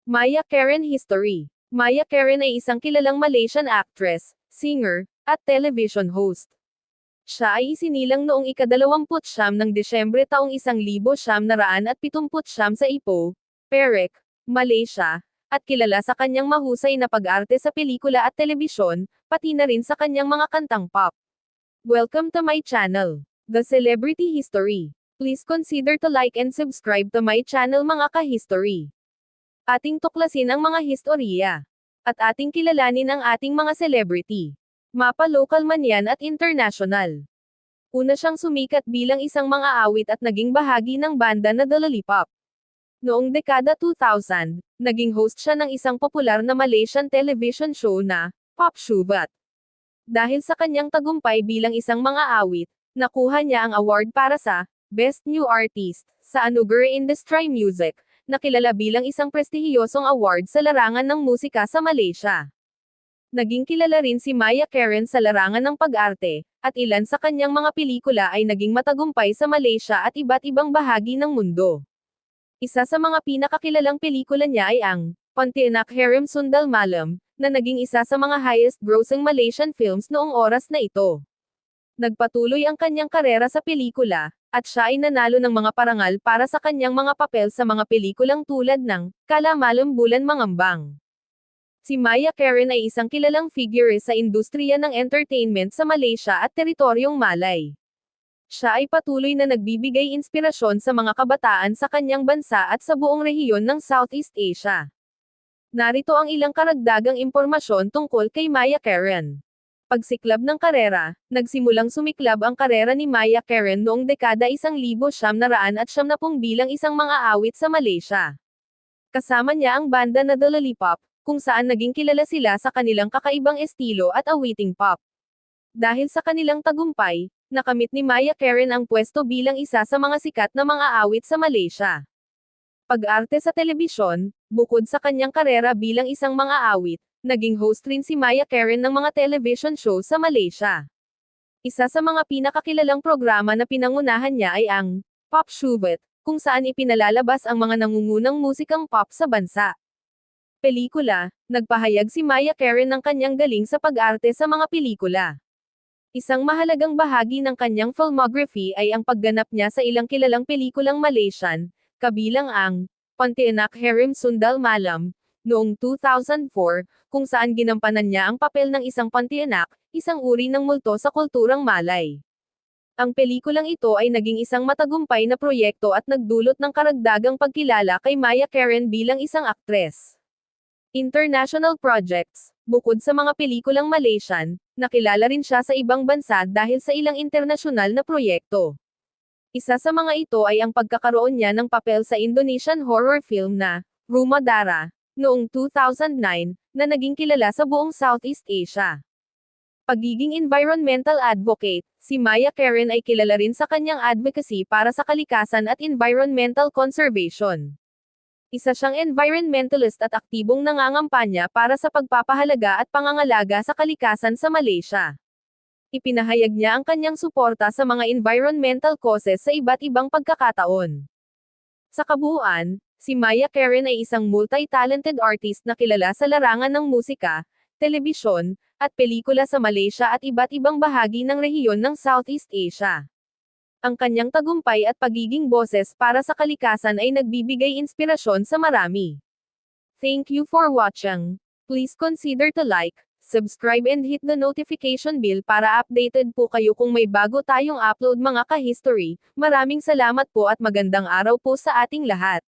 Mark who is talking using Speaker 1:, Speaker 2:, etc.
Speaker 1: Maya Karen History. Maya Karen ay isang kilalang Malaysian actress, singer, at television host. Siya ay isinilang noong ika-29 ng Desyembre taong 1979 sa Ipoh, Perak, Malaysia, at kilala sa kanyang mahusay na pag-arte sa pelikula at telebisyon, pati na rin sa kanyang mga kantang pop. Welcome to my channel, The Celebrity History. Please consider to like and subscribe to my channel mga ka-history. Ating tuklasin ang mga historya. At ating kilalanin ang ating mga celebrity. Mapa local man yan at international. Una siyang sumikat bilang isang mga awit at naging bahagi ng banda na The Lollipop. Noong dekada 2000, naging host siya ng isang popular na Malaysian television show na Pop Shubat. Dahil sa kanyang tagumpay bilang isang mga awit, nakuha niya ang award para sa Best New Artist sa Anugerah Industry Music, na kilala bilang isang prestihiyosong award sa larangan ng musika sa Malaysia. Naging kilala rin si Maya Karen sa larangan ng pag-arte, at ilan sa kanyang mga pelikula ay naging matagumpay sa Malaysia at iba't ibang bahagi ng mundo. Isa sa mga pinakakilalang pelikula niya ay ang Pontianak Harem Sundal Malam, na naging isa sa mga highest-grossing Malaysian films noong oras na ito. Nagpatuloy ang kanyang karera sa pelikula, at siya ay nanalo ng mga parangal para sa kanyang mga papel sa mga pelikulang tulad ng Kala Malam Bulan Mangambang. Si Maya Karen ay isang kilalang figure sa industriya ng entertainment sa Malaysia at teritoryong Malay. Siya ay patuloy na nagbibigay inspirasyon sa mga kabataan sa kanyang bansa at sa buong rehiyon ng Southeast Asia. Narito ang ilang karagdagang impormasyon tungkol kay Maya Karen. Pagsiklab ng karera, nagsimulang sumiklab ang karera ni Maya Karen noong dekada 1970 bilang isang mga awit sa Malaysia. Kasama niya ang banda na The Lollipop, kung saan naging kilala sila sa kanilang kakaibang estilo at awiting pop. Dahil sa kanilang tagumpay, nakamit ni Maya Karen ang pwesto bilang isa sa mga sikat na mga awit sa Malaysia. Pag-arte sa telebisyon, bukod sa kanyang karera bilang isang mga awit, naging host rin si Maya Karen ng mga television show sa Malaysia. Isa sa mga pinakakilalang programa na pinangunahan niya ay ang Pop Shubat, kung saan ipinalalabas ang mga nangungunang musikang pop sa bansa. Pelikula, nagpahayag si Maya Karen ng kanyang galing sa pag-arte sa mga pelikula. Isang mahalagang bahagi ng kanyang filmography ay ang pagganap niya sa ilang kilalang pelikulang Malaysian, kabilang ang Pontianak Harem Sundal Malam, noong 2004, kung saan ginampanan niya ang papel ng isang Pontianak, isang uri ng multo sa kulturang Malay. Ang pelikulang ito ay naging isang matagumpay na proyekto at nagdulot ng karagdagang pagkilala kay Maya Karen bilang isang aktres. International projects. Bukod sa mga pelikulang Malaysian, nakilala rin siya sa ibang bansa dahil sa ilang internasyonal na proyekto. Isa sa mga ito ay ang pagkakaroon niya ng papel sa Indonesian horror film na Rumah Dara, noong 2009, na naging kilala sa buong Southeast Asia. Pagiging environmental advocate, si Maya Karen ay kilala rin sa kanyang advocacy para sa kalikasan at environmental conservation. Isa siyang environmentalist at aktibong nangangampanya para sa pagpapahalaga at pangangalaga sa kalikasan sa Malaysia. Ipinahayag niya ang kanyang suporta sa mga environmental causes sa iba't ibang pagkakataon. Sa kabuuan, si Maya Karen ay isang multi-talented artist na kilala sa larangan ng musika, telebisyon, at pelikula sa Malaysia at iba't ibang bahagi ng rehiyon ng Southeast Asia. Ang kanyang tagumpay at pagiging boses para sa kalikasan ay nagbibigay inspirasyon sa marami. Thank you for watching. Please consider to like, subscribe and hit the notification bell para updated po kayo kung may bago tayong upload mga ka-history. Maraming salamat po at magandang araw po sa ating lahat.